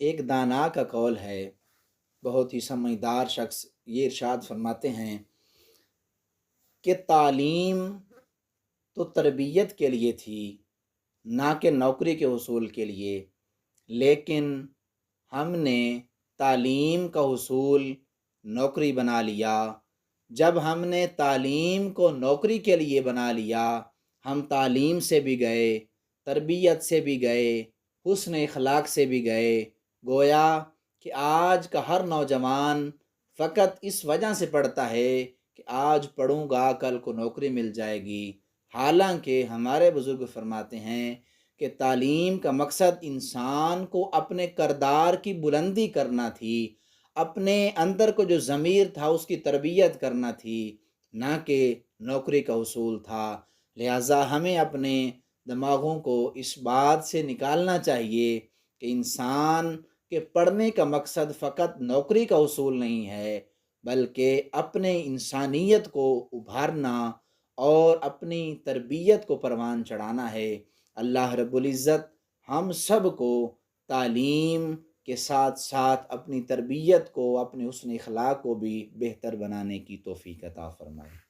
ایک دانا کا قول ہے، بہت ہی سمجھدار شخص یہ ارشاد فرماتے ہیں کہ تعلیم تو تربیت کے لیے تھی، نہ کہ نوکری کے حصول کے لیے، لیکن ہم نے تعلیم کا حصول نوکری بنا لیا۔ جب ہم نے تعلیم کو نوکری کے لیے بنا لیا، ہم تعلیم سے بھی گئے، تربیت سے بھی گئے، حسن اخلاق سے بھی گئے۔ گویا کہ آج کا ہر نوجوان فقط اس وجہ سے پڑھتا ہے کہ آج پڑھوں گا کل کو نوکری مل جائے گی، حالانکہ ہمارے بزرگ فرماتے ہیں کہ تعلیم کا مقصد انسان کو اپنے کردار کی بلندی کرنا تھی، اپنے اندر کو جو ضمیر تھا اس کی تربیت کرنا تھی، نہ کہ نوکری کا حصول تھا۔ لہٰذا ہمیں اپنے دماغوں کو اس بات سے نکالنا چاہیے کہ انسان کے پڑھنے کا مقصد فقط نوکری کا حصول نہیں ہے، بلکہ اپنے انسانیت کو ابھارنا اور اپنی تربیت کو پروان چڑھانا ہے۔ اللہ رب العزت ہم سب کو تعلیم کے ساتھ ساتھ اپنی تربیت کو، اپنے حسن اخلاق کو بھی بہتر بنانے کی توفیق عطا فرمائے۔